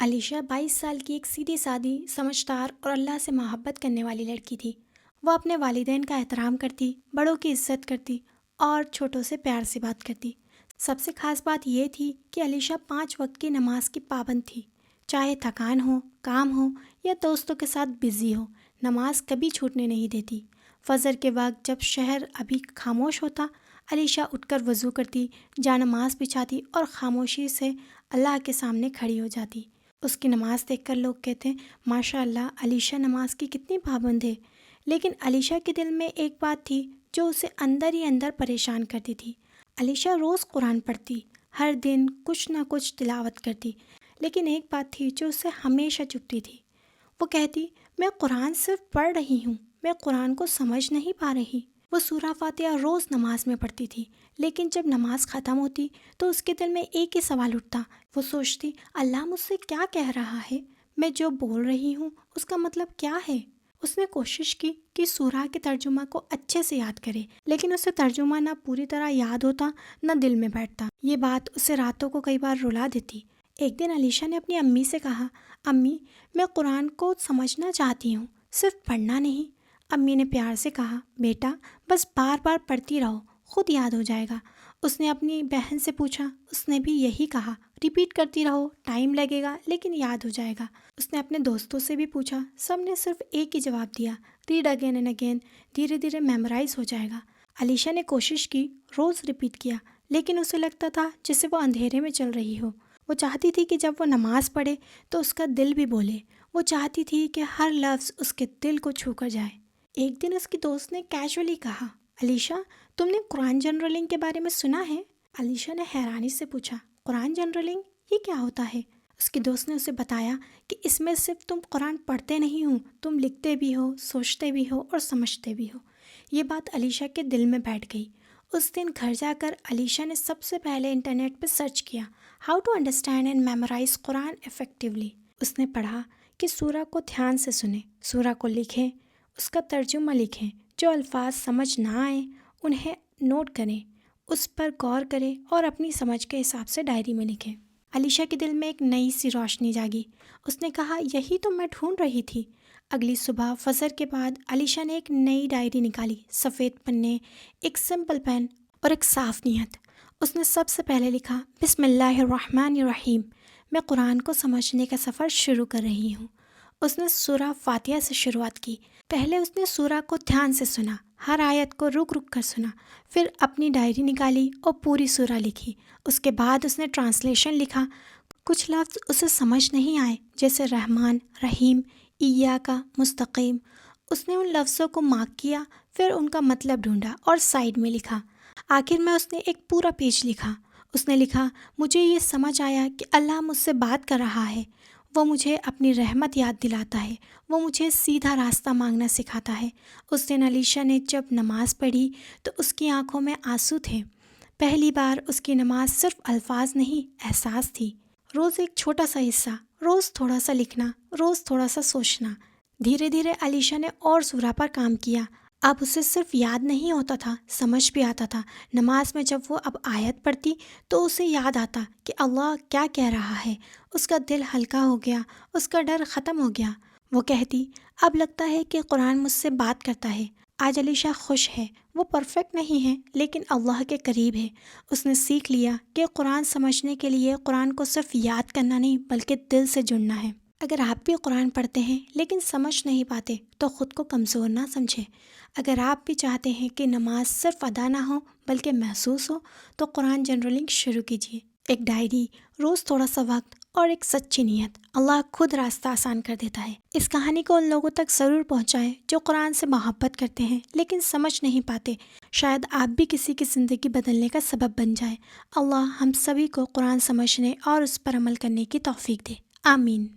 علیشہ 22 سال کی ایک سیدھی سادی، سمجھدار اور اللہ سے محبت کرنے والی لڑکی تھی۔ وہ اپنے والدین کا احترام کرتی، بڑوں کی عزت کرتی اور چھوٹوں سے پیار سے بات کرتی۔ سب سے خاص بات یہ تھی کہ علیشہ 5 وقت کی نماز کی پابند تھی۔ چاہے تھکان ہو، کام ہو یا دوستوں کے ساتھ بزی ہو، نماز کبھی چھوٹنے نہیں دیتی۔ فجر کے وقت جب شہر ابھی خاموش ہوتا، علیشہ اٹھ کر وضو کرتی، جانماز بچھاتی اور خاموشی سے اللہ کے سامنے کھڑی ہو جاتی۔ اس کی نماز دیکھ کر لوگ کہتے ہیں، ماشاء اللہ علیشہ نماز کی کتنی پابند ہے۔ لیکن علیشہ کے دل میں ایک بات تھی جو اسے اندر ہی اندر پریشان کرتی تھی۔ علیشہ روز قرآن پڑھتی، ہر دن کچھ نہ کچھ تلاوت کرتی، لیکن ایک بات تھی جو اسے ہمیشہ چبھتی تھی۔ وہ کہتی، میں قرآن صرف پڑھ رہی ہوں، میں قرآن کو سمجھ نہیں پا رہی۔ وہ سورہ فاتحہ روز نماز میں پڑھتی تھی، لیکن جب نماز ختم ہوتی تو اس کے دل میں ایک ہی سوال اٹھتا۔ وہ سوچتی، اللہ مجھ سے کیا کہہ رہا ہے؟ میں جو بول رہی ہوں اس کا مطلب کیا ہے؟ اس نے کوشش کی کہ سورہ کے ترجمہ کو اچھے سے یاد کرے، لیکن اسے ترجمہ نہ پوری طرح یاد ہوتا نہ دل میں بیٹھتا۔ یہ بات اسے راتوں کو کئی بار رلا دیتی۔ ایک دن علیشہ نے اپنی امی سے کہا، امی میں قرآن کو سمجھنا چاہتی ہوں، صرف پڑھنا نہیں۔ امی نے پیار سے کہا، بیٹا بس بار بار پڑھتی رہو، خود یاد ہو جائے گا۔ اس نے اپنی بہن سے پوچھا، اس نے بھی یہی کہا، ریپیٹ کرتی رہو، ٹائم لگے گا لیکن یاد ہو جائے گا۔ اس نے اپنے دوستوں سے بھی پوچھا، سب نے صرف ایک ہی جواب دیا، ریڈ اگین اینڈ اگین، دھیرے دھیرے میمورائز ہو جائے گا۔ علیشہ نے کوشش کی، روز ریپیٹ کیا، لیکن اسے لگتا تھا جیسے وہ اندھیرے میں چل رہی ہو۔ وہ چاہتی تھی کہ جب وہ نماز پڑھے تو اس کا دل بھی بولے۔ وہ چاہتی تھی کہ ہر لفظ اس کے دل کو چھو کر جائے۔ ایک دن اس کی دوست نے کیجولی کہا، علیشہ تم نے قرآن جنرلنگ کے بارے میں سنا ہے؟ علیشہ نے حیرانی سے پوچھا، قرآن جنرلنگ یہ کیا ہوتا ہے؟ اس کی دوست نے اسے بتایا کہ اس میں صرف تم قرآن پڑھتے نہیں ہو، تم لکھتے بھی ہو، سوچتے بھی ہو اور سمجھتے بھی ہو۔ یہ بات علیشہ کے دل میں بیٹھ گئی۔ اس دن گھر جا کر علیشہ نے سب سے پہلے انٹرنیٹ پہ سرچ کیا، how to understand and memorise Quran effectively. اس نے پڑھا کہ سورہ کو دھیان سے سنیں، سورہ کو لکھیں، اس کا ترجمہ لکھیں، جو الفاظ سمجھ نہ آئیں انہیں نوٹ کریں، اس پر غور کریں اور اپنی سمجھ کے حساب سے ڈائری میں لکھیں۔ علیشہ کے دل میں ایک نئی سی روشنی جاگی۔ اس نے کہا، یہی تو میں ڈھونڈ رہی تھی۔ اگلی صبح فجر کے بعد علیشہ نے ایک نئی ڈائری نکالی، سفید پنے، ایک سمپل پین اور ایک صاف نیت۔ اس نے سب سے پہلے لکھا، بسم اللہ الرحمن الرحیم، میں قرآن کو سمجھنے کا سفر شروع کر رہی ہوں۔ اس نے سورہ فاتحہ سے شروعات کی۔ پہلے اس نے سورہ کو دھیان سے سنا، ہر آیت کو رک رک کر سنا، پھر اپنی ڈائری نکالی اور پوری سورہ لکھی۔ اس کے بعد اس نے ٹرانسلیشن لکھا۔ کچھ لفظ اسے سمجھ نہیں آئے، جیسے رحمان، رحیم، ایاکا، مستقیم۔ اس نے ان لفظوں کو مارک کیا، پھر ان کا مطلب ڈھونڈا اور سائیڈ میں لکھا۔ آخر میں اس نے ایک پورا پیج لکھا۔ اس نے لکھا، مجھے یہ سمجھ آیا کہ اللہ مجھ سے بات کر رہا ہے، وہ مجھے اپنی رحمت یاد دلاتا ہے، وہ مجھے سیدھا راستہ مانگنا سکھاتا ہے۔ اس دن علیشہ نے جب نماز پڑھی تو اس کی آنکھوں میں آنسو تھے۔ پہلی بار اس کی نماز صرف الفاظ نہیں، احساس تھی۔ روز ایک چھوٹا سا حصہ، روز تھوڑا سا لکھنا، روز تھوڑا سا سوچنا۔ دھیرے دھیرے علیشہ نے اور سورہ پر کام کیا۔ اب اسے صرف یاد نہیں ہوتا تھا، سمجھ بھی آتا تھا۔ نماز میں جب وہ اب آیت پڑھتی تو اسے یاد آتا کہ اللہ کیا کہہ رہا ہے۔ اس کا دل ہلکا ہو گیا، اس کا ڈر ختم ہو گیا۔ وہ کہتی، اب لگتا ہے کہ قرآن مجھ سے بات کرتا ہے۔ آج علیشہ خوش ہے، وہ پرفیکٹ نہیں ہے لیکن اللہ کے قریب ہے۔ اس نے سیکھ لیا کہ قرآن سمجھنے کے لیے قرآن کو صرف یاد کرنا نہیں بلکہ دل سے جڑنا ہے۔ اگر آپ بھی قرآن پڑھتے ہیں لیکن سمجھ نہیں پاتے تو خود کو کمزور نہ سمجھیں۔ اگر آپ بھی چاہتے ہیں کہ نماز صرف ادا نہ ہو بلکہ محسوس ہو تو قرآن جنرلنگ شروع کیجیے۔ ایک ڈائری، روز تھوڑا سا وقت اور ایک سچی نیت، اللہ خود راستہ آسان کر دیتا ہے۔ اس کہانی کو ان لوگوں تک ضرور پہنچائیں جو قرآن سے محبت کرتے ہیں لیکن سمجھ نہیں پاتے۔ شاید آپ بھی کسی کی زندگی بدلنے کا سبب بن جائیں۔ اللہ ہم سبھی کو قرآن سمجھنے اور اس پر عمل کرنے کی توفیق دے، آمین۔